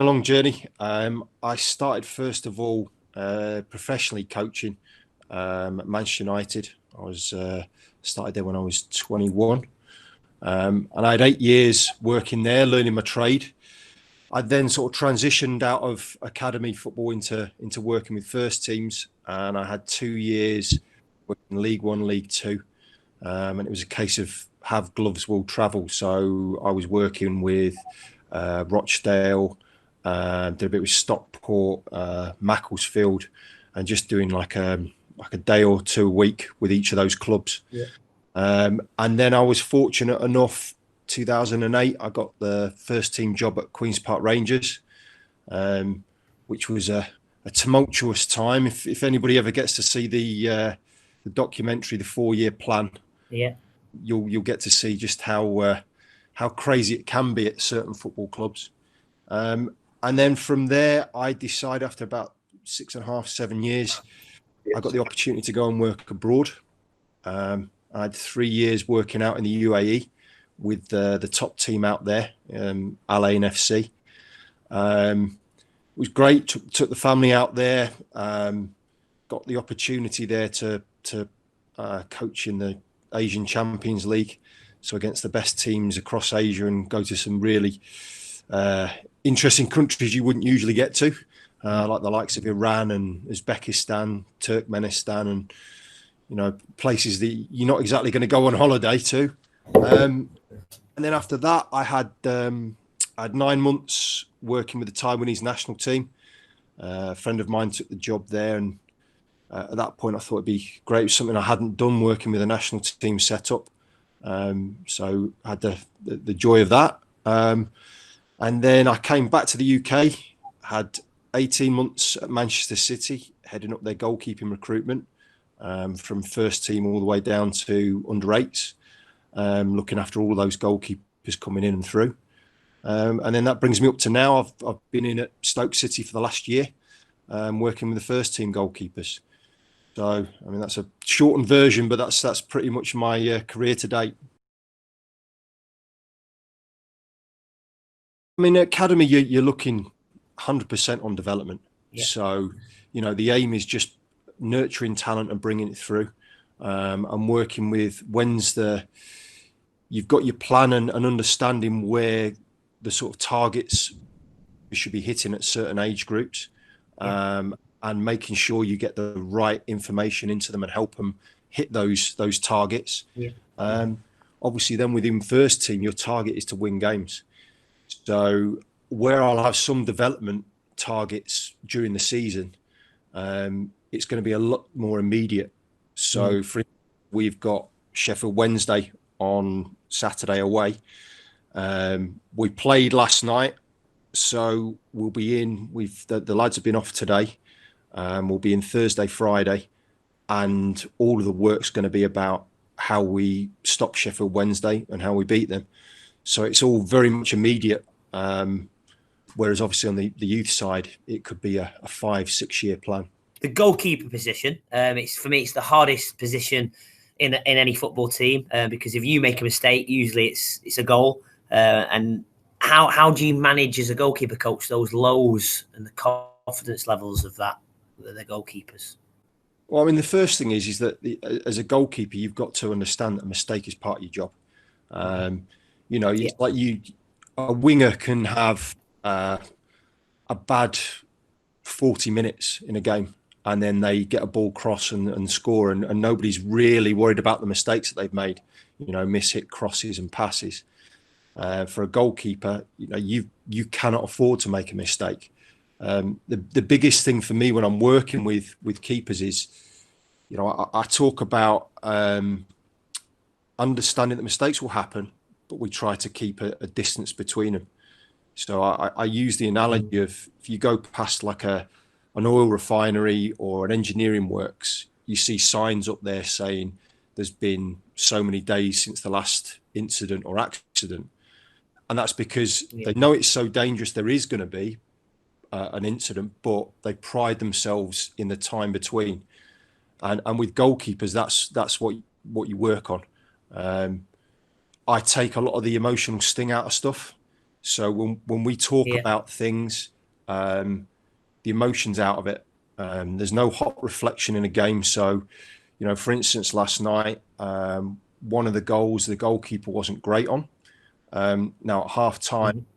A long journey. I started first of all professionally coaching at Manchester United. I was started there when I was 21, and I had 8 years working there, learning my trade. I then sort of transitioned out of academy football into working with first teams, and I had 2 years working League One, League Two, and it was a case of have gloves will travel. So I was working with Rochdale, did a bit with Stockport, Macclesfield, and just doing like a day or two a week with each of those clubs. Yeah. And then I was fortunate enough. 2008, I got the first team job at Queen's Park Rangers, which was a tumultuous time. If anybody ever gets to see the documentary, the 4-year plan, Yeah. you'll get to see just how crazy it can be at certain football clubs. And then from there, I decided after about 6.5, 7 years, I got the opportunity to go and work abroad. I had 3 years working out in the UAE with the top team out there, Al Ain FC. It was great. Took the family out there. Got the opportunity there to coach in the Asian Champions League, so against the best teams across Asia, and go to some really interesting countries you wouldn't usually get to, like the likes of Iran and Uzbekistan, Turkmenistan, and places that you're not exactly going to go on holiday to. And then after that, I had 9 months working with the Taiwanese national team. A friend of mine took the job there, and at that point, I thought it'd be great. It was something I hadn't done, working with a national team setup. So I had the joy of that. And then I came back to the UK, had 18 months at Manchester City, heading up their goalkeeping recruitment, from first team all the way down to under eights, looking after all those goalkeepers coming in and through. And then that brings me up to now. I've been in at Stoke City for the last year, working with the first team goalkeepers. So, I mean, that's a shortened version, but that's pretty much my career to date. I mean, academy, you're looking 100% on development. Yeah. So, the aim is just nurturing talent and bringing it through, and working with you've got your plan and understanding where the sort of targets you should be hitting at certain age groups, and making sure you get the right information into them and help them hit those targets. Yeah. Obviously, then within first team, your target is to win games. So where I'll have some development targets during the season, it's going to be a lot more immediate. So we've got Sheffield Wednesday on Saturday away. We played last night, so we'll be in. The lads have been off today. We'll be in Thursday, Friday, and all of the work's going to be about how we stop Sheffield Wednesday and how we beat them. So it's all very much immediate. Whereas obviously on the youth side, it could be a 5-6 year plan. The goalkeeper position, for me, it's the hardest position in any football team, because if you make a mistake, usually it's a goal. And how do you manage as a goalkeeper coach those lows and the confidence levels of the goalkeepers? Well, I mean, the first thing is that as a goalkeeper, you've got to understand that a mistake is part of your job. It's like a winger can have a bad 40 minutes in a game, and then they get a ball cross and score, and nobody's really worried about the mistakes that they've made, miss-hit crosses and passes. For a goalkeeper, you cannot afford to make a mistake. The biggest thing for me when I'm working with keepers is, I talk about understanding that mistakes will happen, but we try to keep a distance between them. So I use the analogy of, if you go past like an oil refinery or an engineering works, you see signs up there saying there's been so many days since the last incident or accident. And that's because they know it's so dangerous there is going to be an incident, but they pride themselves in the time between. And with goalkeepers, that's what you work on. I take a lot of the emotional sting out of stuff. So when we talk about things, the emotions out of it. There's no hot reflection in a game. So, for instance, last night, one of the goals, the goalkeeper wasn't great on. Now at half time,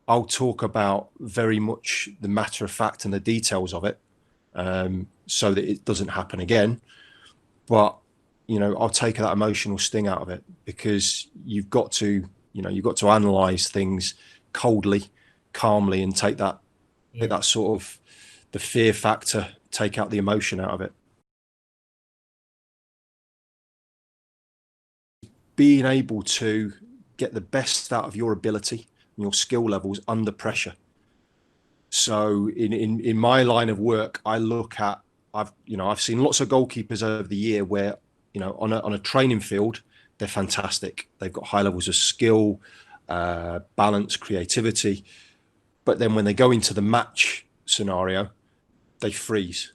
I'll talk about very much the matter of fact and the details of it, so that it doesn't happen again. But, I'll take that emotional sting out of it, because you've got to analyze things coldly, calmly, and take that sort of the fear factor, take out the emotion out of it. Being able to get the best out of your ability and your skill levels under pressure. So in my line of work, I look at, I've seen lots of goalkeepers over the year where, on a training field, they're fantastic. They've got high levels of skill, balance, creativity. But then when they go into the match scenario, they freeze,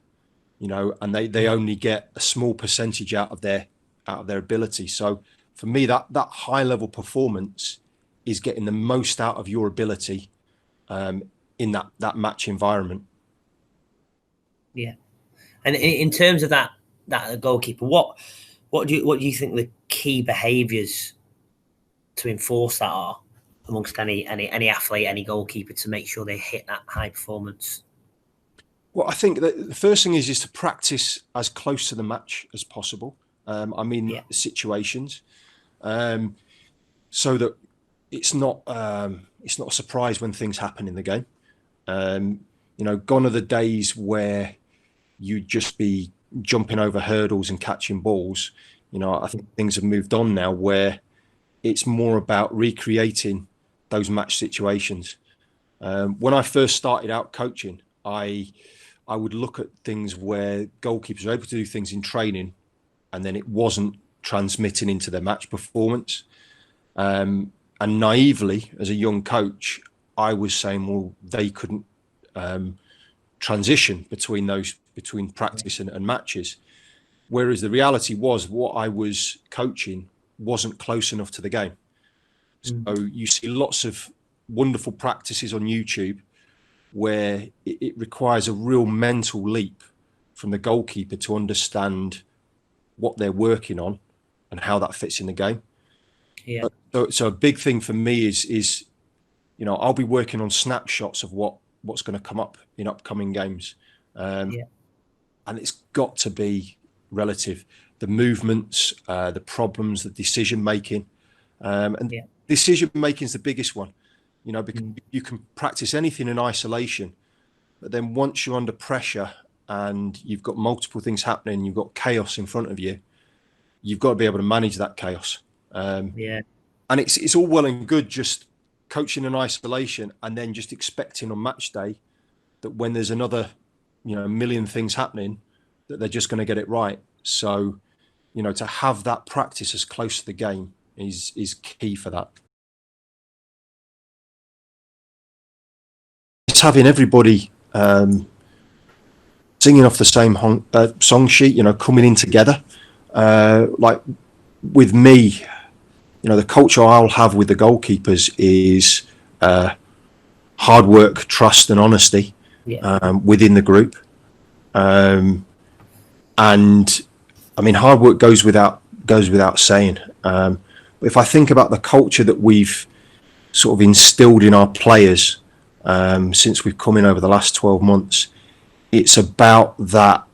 and they only get a small percentage out of their ability. So for me, that high level performance is getting the most out of your ability in that match environment. Yeah. And in terms of that goalkeeper, what do you think the key behaviours to enforce that are amongst any athlete, any goalkeeper, to make sure they hit that high performance? Well, I think that the first thing is to practice as close to the match as possible. Situations, so that it's not a surprise when things happen in the game. Gone are the days where you'd just be jumping over hurdles and catching balls. I think things have moved on now, where it's more about recreating those match situations. When I first started out coaching, I would look at things where goalkeepers are able to do things in training, and then it wasn't transmitting into their match performance. And naively, as a young coach, I was saying, well, they couldn't transition between practice and matches. Whereas the reality was, what I was coaching wasn't close enough to the game. So you see lots of wonderful practices on YouTube where it requires a real mental leap from the goalkeeper to understand what they're working on and how that fits in the game. Yeah. So a big thing for me is I'll be working on snapshots of what's going to come up in upcoming games. And it's got to be relative. The movements, the problems, the decision making, decision making is the biggest one. Because you can practice anything in isolation, but then once you're under pressure and you've got multiple things happening, you've got chaos in front of you, you've got to be able to manage that chaos. And it's all well and good just coaching in isolation and then just expecting on match day that when there's another, a million things happening, that they're just going to get it right. So, to have that practice as close to the game is key for that. It's having everybody singing off the same song sheet, coming in together. Like with me, the culture I'll have with the goalkeepers is hard work, trust, and honesty within the group. And I mean, hard work goes without saying. If I think about the culture that we've sort of instilled in our players since we've come in over the last 12 months, it's about that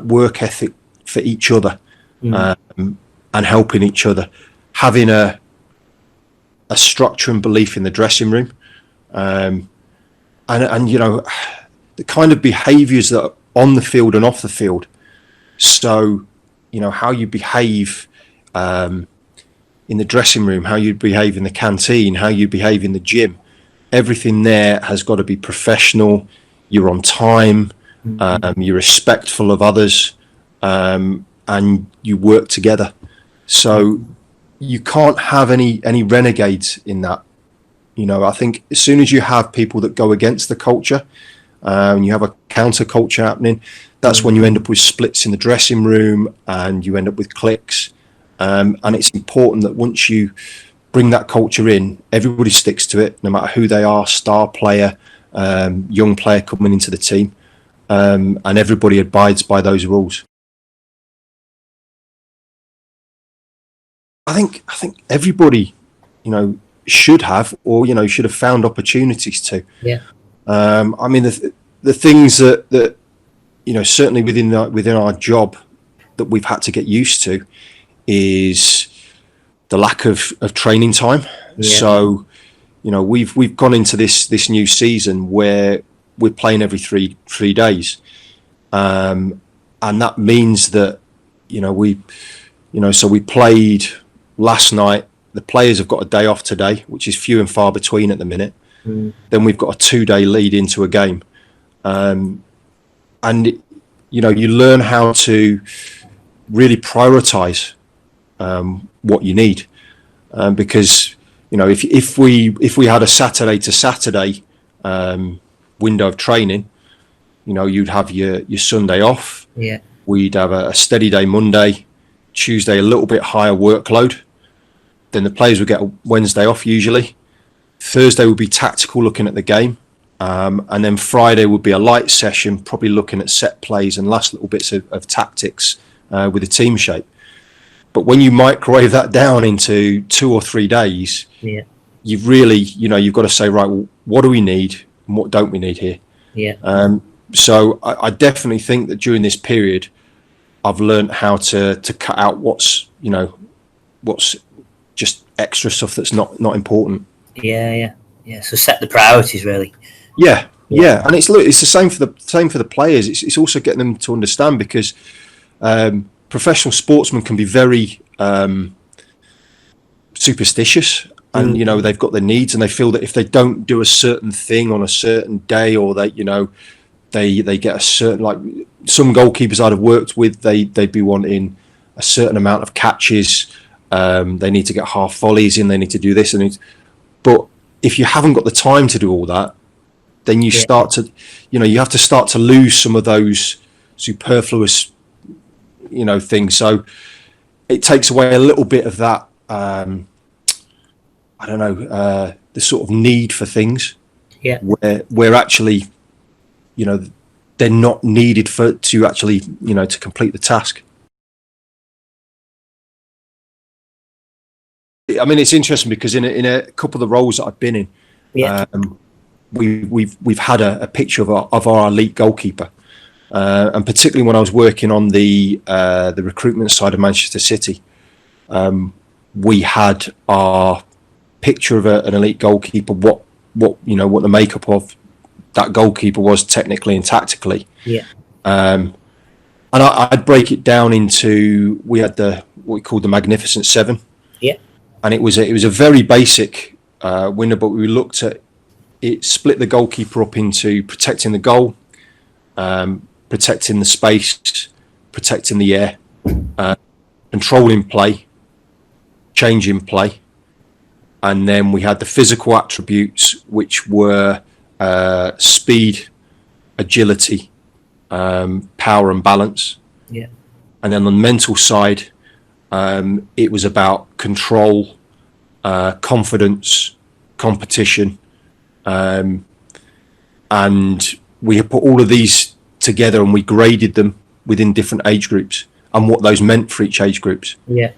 work ethic for each other and helping each other, having a structure and belief in the dressing room, and the kind of behaviours that are on the field and off the field. So, how you behave in the dressing room, how you behave in the canteen, how you behave in the gym, everything there has got to be professional. You're on time, you're respectful of others, and you work together. So you can't have any renegades in that. I think as soon as you have people that go against the culture, and you have a counter culture happening, that's when you end up with splits in the dressing room and you end up with cliques. And it's important that once you bring that culture in, everybody sticks to it, no matter who they are, star player, young player coming into the team, and everybody abides by those rules. I think everybody, should have, or should have found opportunities to. Yeah. I mean, the things that certainly within our job that we've had to get used to is the lack of training time. Yeah. So, we've gone into this new season where we're playing every three days, and that means that so we played last night. The players have got a day off today, which is few and far between at the minute. Then we've got a 2-day lead into a game, and you learn how to really prioritize what you need, because if we had a Saturday to Saturday window of training, you'd have your Sunday off. Yeah. We'd have a steady day Monday, Tuesday a little bit higher workload. Then the players would get a Wednesday off usually. Thursday would be tactical, looking at the game. And then Friday would be a light session, probably looking at set plays and last little bits of tactics with a team shape. But when you microwave that down into 2 or 3 days, yeah, you've really, you've got to say, right, well, what do we need and what don't we need here? Yeah. So I definitely think that during this period, I've learned how to cut out what's just extra stuff that's not important. Yeah. So set the priorities, really. Yeah. And it's the same for the players. It's also getting them to understand, because professional sportsmen can be very superstitious, and they've got their needs, and they feel that if they don't do a certain thing on a certain day, or they get a certain, like some goalkeepers I'd have worked with, they'd be wanting a certain amount of catches. They need to get half volleys in. They need to do this, but if you haven't got the time to do all that, then you start to, you have to start to lose some of those superfluous, things. So it takes away a little bit of that, the sort of need for things. Yeah. Where actually, they're not needed to actually, to complete the task. I mean, it's interesting because in a couple of the roles that I've been in, we've had a picture of our elite goalkeeper, and particularly when I was working on the recruitment side of Manchester City, we had our picture of an elite goalkeeper. What the makeup of that goalkeeper was technically and tactically. Yeah. And I'd break it down into, we had what we called the Magnificent Seven. Yeah. And it was a very basic window, but we looked at it, split the goalkeeper up into protecting the goal, protecting the space, protecting the air, controlling play, changing play, and then we had the physical attributes, which were speed, agility, power and balance. Yeah. And then on the mental side, it was about control, confidence, competition, and we had put all of these together and we graded them within different age groups and what those meant for each age groups. Yeah.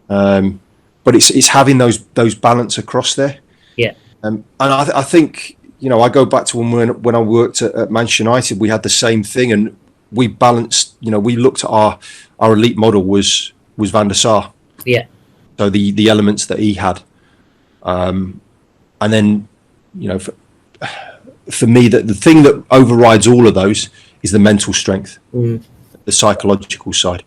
But it's having those balance across there. Yeah. And I think, I go back to when I worked at Manchester United, we had the same thing, and we balanced. We looked at our elite model was Van der Sar. Yeah. So the elements that he had, and then for me, that the thing that overrides all of those is the mental strength, the psychological side.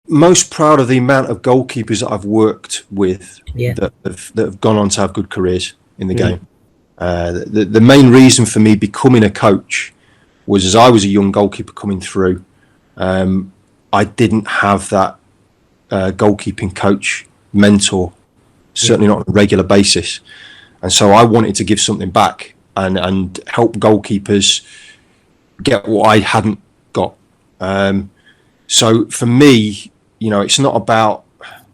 Most proud of the amount of goalkeepers that I've worked with that have gone on to have good careers in the game. The main reason for me becoming a coach was, as I was a young goalkeeper coming through, I didn't have that goalkeeping coach mentor, certainly not on a regular basis. And so I wanted to give something back and help goalkeepers get what I hadn't got. So for me, you know, it's not about,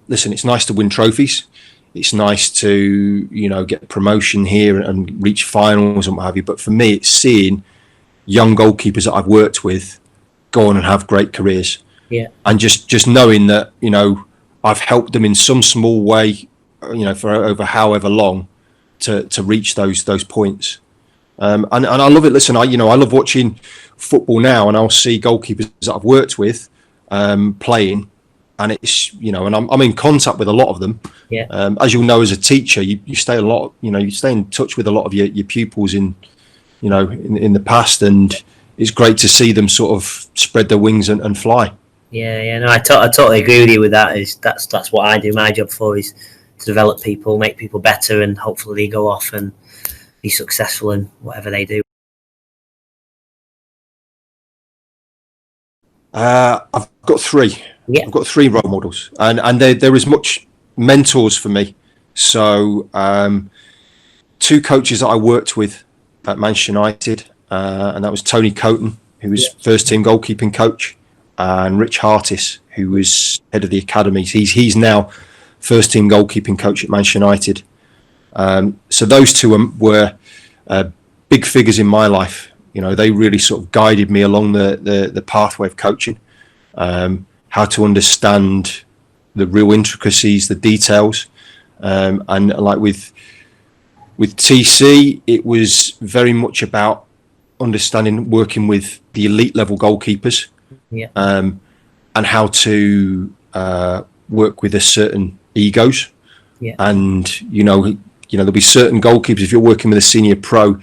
listen, it's nice to win trophies. It's nice to, you know, get promotion here and reach finals and what have you. But for me, it's seeing young goalkeepers that I've worked with go on and have great careers. Yeah. And just knowing that, you know, I've helped them in some small way, you know, for over however long to reach those points. And I love it. Listen, I love watching football now, and I'll see goalkeepers that I've worked with playing, and it's, you know, and I'm in contact with a lot of them. Yeah. As you'll know, as a teacher, you stay a lot, you know, you stay in touch with a lot of your pupils in, you know, in the past, and it's great to see them sort of spread their wings and fly. Yeah, no, I totally agree with you with that. That's what I do. My job for is to develop people, make people better, and hopefully they go off and be successful in whatever they do. I've got three. Yeah. I've got three role models, and they're as much mentors for me. So two coaches that I worked with at Manchester United, and that was Tony Coton, who was first team goalkeeping coach, and Rich Hartis, who was head of the academies. He's now first team goalkeeping coach at Manchester United. So those two were big figures in my life. You know, they really sort of guided me along the pathway of coaching, how to understand the real intricacies, the details, and like with TC, it was very much about understanding, working with the elite level goalkeepers, and how to work with a certain egos, and you know there'll be certain goalkeepers. If you're working with a senior pro,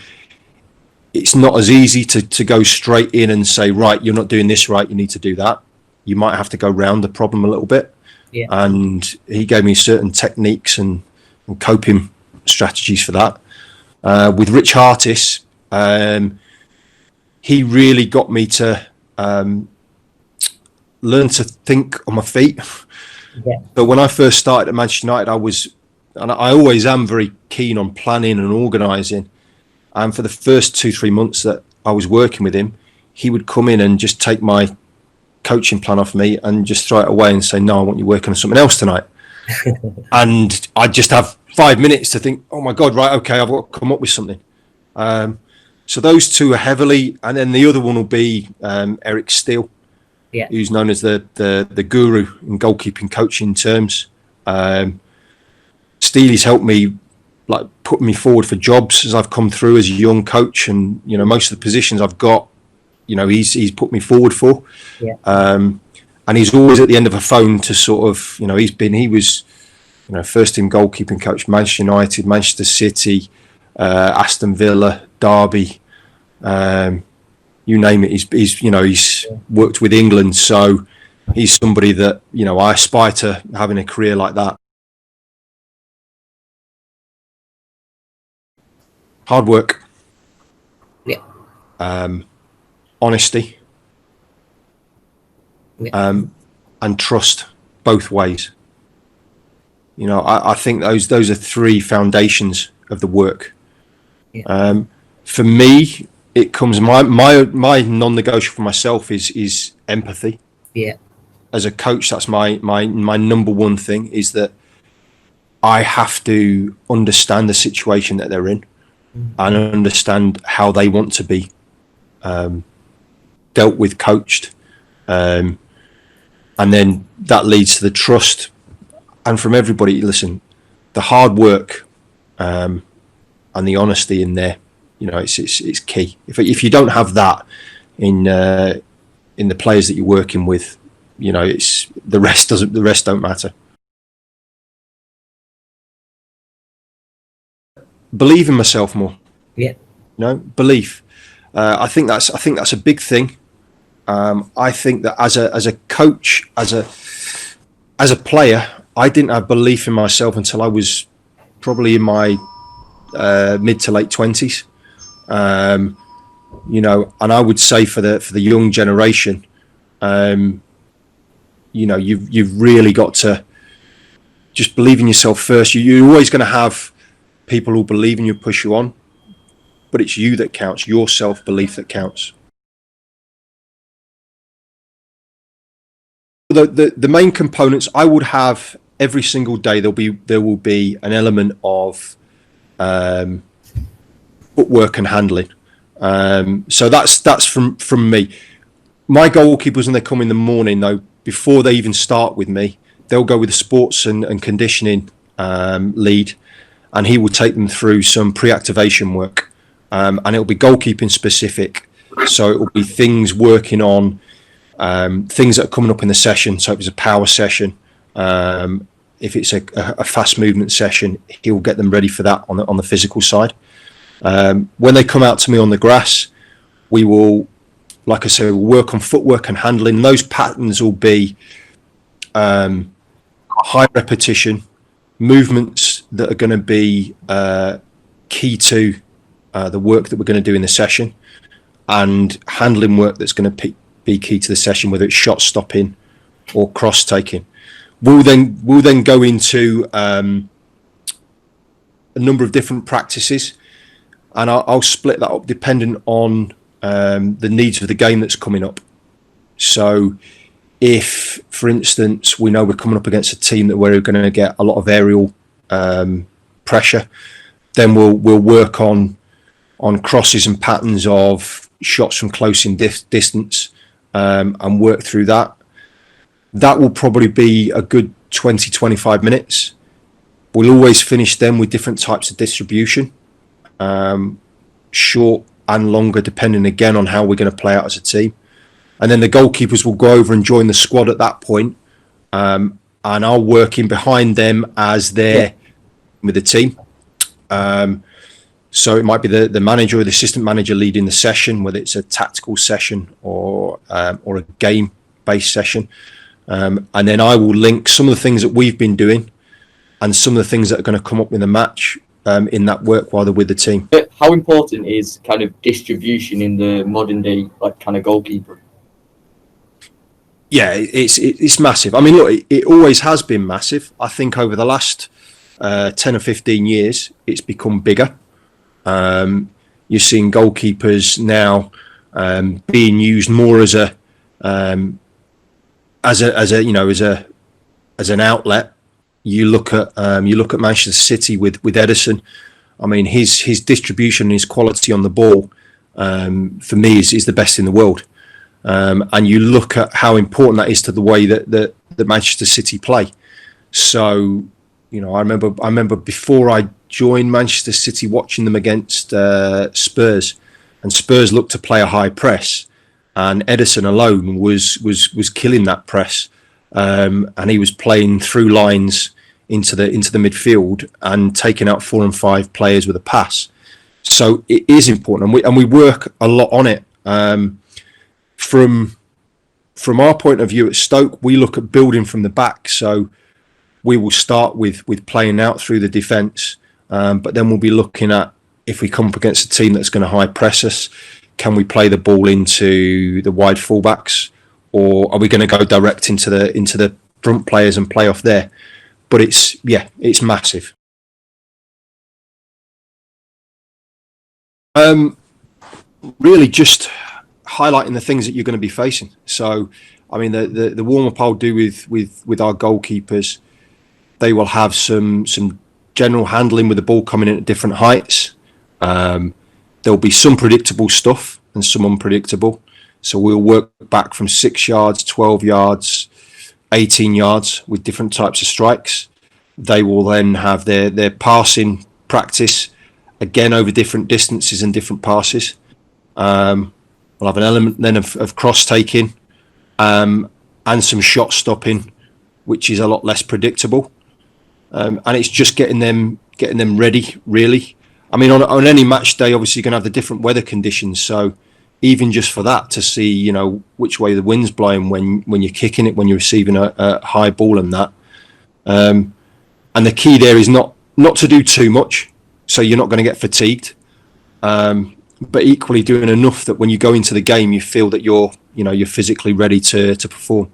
it's not as easy to go straight in and say, right, you're not doing this right, you need to do that. You might have to go round the problem a little bit. Yeah. And he gave me certain techniques and coping strategies for that. With Rich Hartis, he really got me to learn to think on my feet. Yeah. But when I first started at Manchester United, I always am very keen on planning and organising. And for the first 2-3 months that I was working with him, he would come in and just take my coaching plan off me and just throw it away and say, no, I want you working on something else tonight. And I'd just have 5 minutes to think, oh my God, right, okay, I've got to come up with something. So those two are heavily, and then the other one will be Eric Steele, who's known as the guru in goalkeeping coaching terms. Steely's helped me, like, put me forward for jobs as I've come through as a young coach, and you know, most of the positions I've got, you know, he's put me forward for. And he's always at the end of a phone to sort of, you know, he was, you know, first team goalkeeping coach, Manchester United, Manchester City, Aston Villa, Derby, you name it. He's worked with England, so he's somebody that, you know, I aspire to having a career like that. Hard work. Honesty. And trust, both ways. You know, I think those are three foundations of the work. For me, it comes, my non-negotiable for myself is empathy. As a coach, that's my number one thing, is that I have to understand the situation that they're in and understand how they want to be dealt with, coached, and then that leads to the trust. And from everybody, listen, the hard work and the honesty in there, you know, it's key. If you don't have that in the players that you're working with, you know, the rest don't matter. Believe in myself more. You know, belief. I think that's a big thing. I think that as a coach, as a player, I didn't have belief in myself until I was probably in my mid to late 20s. You know, and I would say for the young generation, you know, you've really got to just believe in yourself first. You're always going to have people who believe in you, push you on, but it's you that counts, your self-belief that counts. The main components I would have every single day. There will be an element of footwork and handling. So that's from me. My goalkeepers, when they come in the morning, though, before they even start with me, they'll go with the sports and conditioning lead, and he will take them through some pre-activation work, and it'll be goalkeeping specific. So it will be things working on things that are coming up in the session. So if it's a power session, if it's a fast movement session, he'll get them ready for that on the physical side. When they come out to me on the grass, we will, like I say, we'll work on footwork and handling. Those patterns will be high repetition, movements that are going to be key to the work that we're going to do in the session, and handling work that's going to be key to the session, whether it's shot stopping or cross taking. We'll then go into a number of different practices, and I'll split that up depending on the needs of the game that's coming up. So if, for instance, we know we're coming up against a team that we're going to get a lot of aerial pressure, then we'll work on crosses and patterns of shots from close in distance, and work through that. That will probably be a good 20-25 minutes. We'll always finish them with different types of distribution, short and longer, depending again on how we're going to play out as a team. And then the goalkeepers will go over and join the squad at that point, and I'll work in behind them as they're with the team. So it might be the manager or the assistant manager leading the session, whether it's a tactical session or a game-based session. And then I will link some of the things that we've been doing and some of the things that are going to come up in the match in that work while they're with the team. How important is kind of distribution in the modern day, like kind of goalkeeper? Yeah, it's massive. I mean, look, it always has been massive. I think over the last 10 or 15 years, it's become bigger. You're seeing goalkeepers now being used more as an outlet. You look at Manchester City with Ederson. I mean, his distribution and his quality on the ball, for me, is the best in the world. And you look at how important that is to the way that Manchester City play. So, I remember before I joined Manchester City, watching them against Spurs, and Spurs looked to play a high press, and Ederson alone was killing that press, and he was playing through lines into the midfield and taking out 4 and 5 players with a pass. So it is important, and we work a lot on it. From our point of view at Stoke, we look at building from the back. So we will start with playing out through the defence, but then we'll be looking at, if we come up against a team that's going to high press us, can we play the ball into the wide fullbacks, or are we going to go direct into the front players and play off there? But it's massive. Really just highlighting the things that you're going to be facing. So, I mean, the warm-up I'll do with our goalkeepers, they will have some general handling with the ball coming in at different heights. There'll be some predictable stuff and some unpredictable. So we'll work back from 6 yards, 12 yards, 18 yards with different types of strikes. They will then have their passing practice, again, over different distances and different passes. We'll have an element then of cross-taking and some shot stopping, which is a lot less predictable. And it's just getting them ready, really. I mean, on any match day, obviously, you're going to have the different weather conditions. So even just for that, to see, which way the wind's blowing when you're kicking it, when you're receiving a high ball and that. And the key there is not to do too much, so you're not going to get fatigued. But equally doing enough that when you go into the game, you feel that you're physically ready to perform.